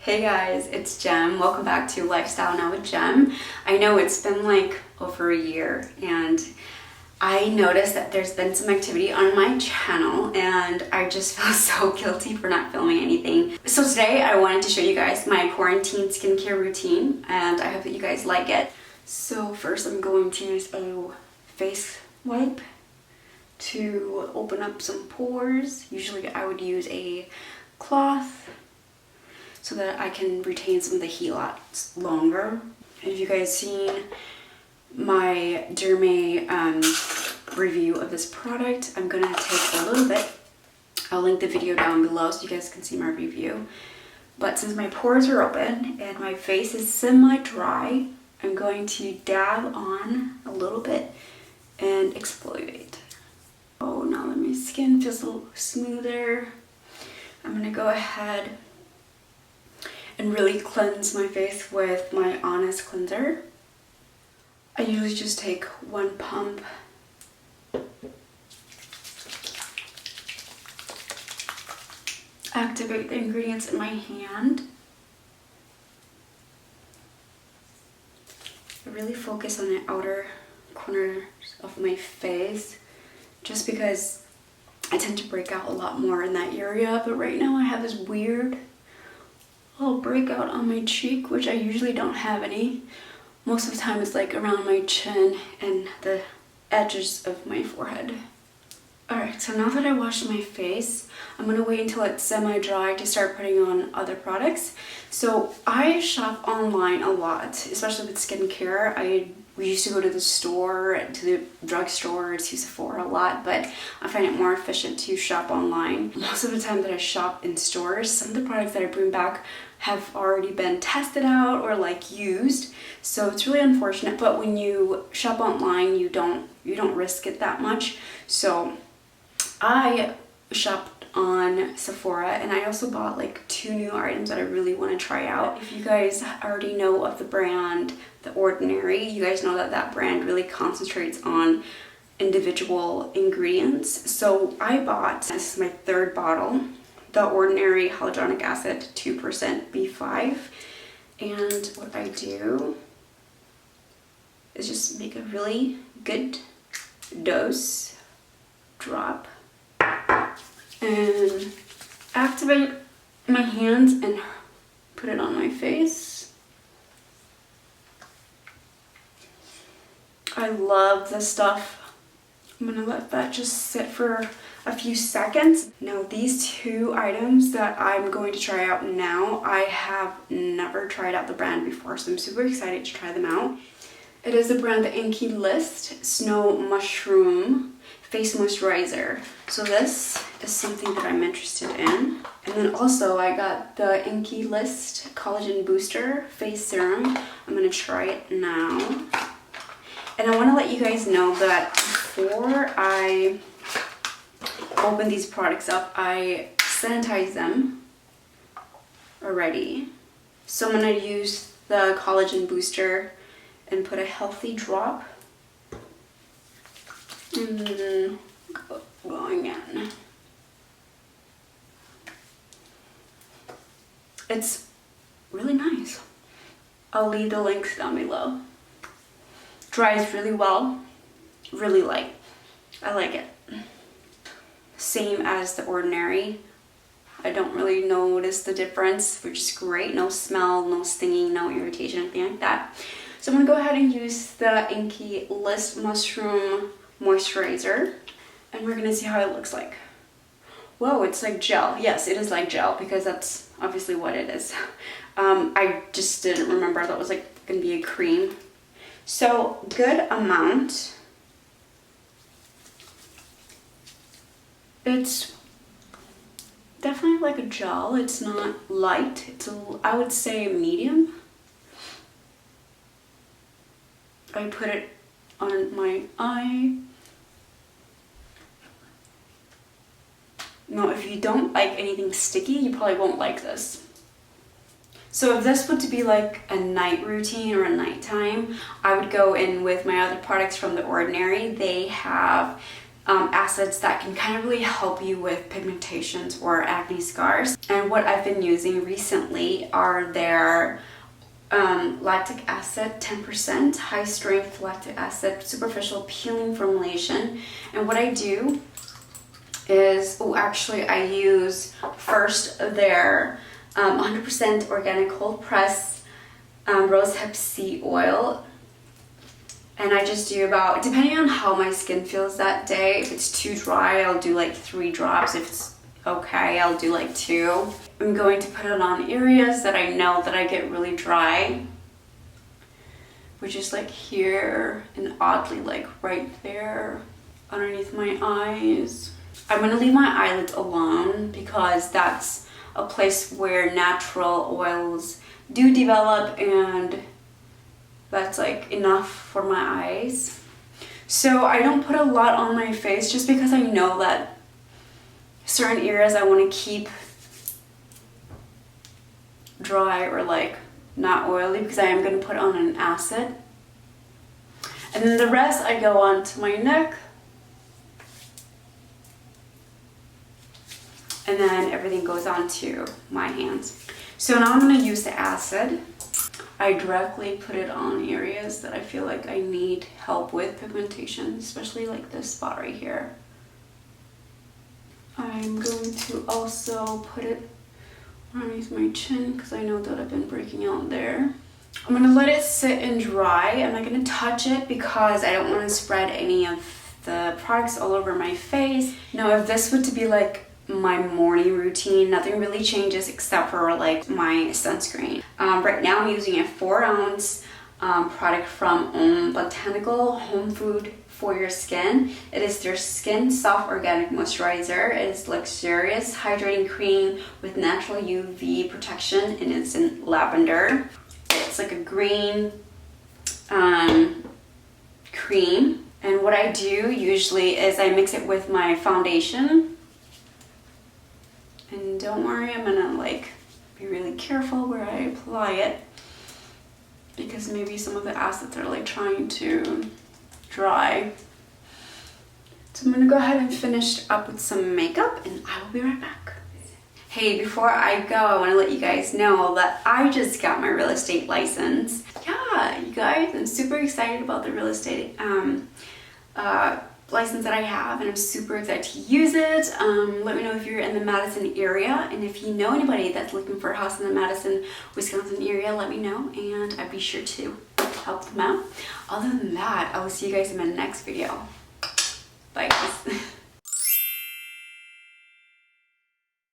Hey guys, it's Jem. Welcome back to Lifestyle Now with Jem. I know it's been like over a year and I noticed that there's been some activity on my channel and I just feel so guilty for not filming anything. So today I wanted to show you guys my quarantine skincare routine and I hope that you guys like it. So first I'm going to use a face wipe to open up some pores. Usually I would use a cloth so that I can retain some of the heat lots longer. And if you guys seen my DERMA review of this product, I'm gonna take a little bit. I'll link the video down below so you guys can see my review. But since my pores are open and my face is semi-dry, I'm going to dab on a little bit and exfoliate. Oh, now that my skin feels a little smoother, I'm gonna go ahead and really cleanse my face with my Honest cleanser. I usually just take one pump. Activate the ingredients in my hand. I really focus on the outer corners of my face just because I tend to break out a lot more in that area, but right now I have this weird little breakout on my cheek, which I usually don't have any. Most of the time it's like around my chin and the edges of my forehead. Alright, so now that I washed my face, I'm gonna wait until it's semi-dry to start putting on other products. So I shop online a lot, especially with skincare. We used to go to the store, to the drugstore, to Sephora a lot, but I find it more efficient to shop online. Most of the time that I shop in stores, some of the products that I bring back have already been tested out or like used, so it's really unfortunate. But when you shop online, you don't risk it that much. So I shopped on Sephora and I also bought like 2 new items that I really want to try out. If you guys already know of the brand The Ordinary, you guys know that that brand really concentrates on individual ingredients. So I bought, this is my 3rd bottle, The Ordinary Hyaluronic Acid 2% B5, and what I do is just make a really good dose, drop, and activate my hands and put it on my face. I love this stuff. I'm gonna let that just sit for a few seconds. Now these 2 items that I'm going to try out now, I have never tried out the brand before, so I'm super excited to try them out. It is the brand the INKEY List Snow Mushroom Face Moisturizer. So this is something that I'm interested in. And then also I got the INKEY List Collagen Booster Face Serum. I'm gonna try it now. And I want to let you guys know that before I open these products up, I sanitize them already. So I'm going to use the collagen booster and put a healthy drop and then going in. It's really nice. I'll leave the links down below. Dries really well, really light. I like it. Same as The Ordinary. I don't really notice the difference, which is great. No smell, no stinging, no irritation, anything like that. So I'm gonna go ahead and use the INKEY List Mushroom Moisturizer, and we're gonna see how it looks like. Whoa, it's like gel. Yes, it is like gel because that's obviously what it is. I just didn't remember that was like gonna be a cream. So good amount. It's definitely like a gel. It's not light. It's I would say medium. I put it on my eye. Now, if you don't like anything sticky, you probably won't like this. So if this were to be like a night routine or a nighttime, I would go in with my other products from The Ordinary. They have acids that can kind of really help you with pigmentations or acne scars. And what I've been using recently are their lactic acid 10% high strength lactic acid superficial peeling formulation. And what I do is, actually I use first their 100% organic cold press rosehip seed oil, and I just do about, depending on how my skin feels that day, if it's too dry I'll do like 3 drops, if it's okay I'll do like 2. I'm going to put it on areas that I know that I get really dry, which is like here and oddly like right there underneath my eyes. I'm going to leave my eyelids alone because that's a place where natural oils do develop, and that's like enough for my eyes. So I don't put a lot on my face just because I know that certain areas I want to keep dry or like not oily, because I am going to put on an acid. And then the rest I go on to my neck, and then everything goes on to my hands. So now I'm going to use the acid. I directly put it on areas that I feel like I need help with pigmentation, especially like this spot right here. I'm going to also put it underneath my chin because I know that I've been breaking out there. I'm going to let it sit and dry. I'm not going to touch it because I don't want to spread any of the products all over my face. Now, if this were to be like my morning routine, nothing really changes except for like my sunscreen. Right now I'm using a 4-ounce product from Botanical Home Food for your skin. It is their Skin Soft Organic Moisturizer. It is luxurious hydrating cream with natural UV protection, and it's in lavender. It's like a green cream, and what I do usually is I mix it with my foundation. And don't worry, I'm gonna like be really careful where I apply it because maybe some of the acids are like trying to dry. So I'm gonna go ahead and finish up with some makeup and I will be right back. Hey, before I go, I want to let you guys know that I just got my real estate license. Yeah, you guys, I'm super excited about the real estate license that I have, and I'm super excited to use it. Let me know if you're in the Madison area, and if you know anybody that's looking for a house in the Madison, Wisconsin area, let me know, and I'd be sure to help them out. Other than that, I will see you guys in my next video. Bye guys.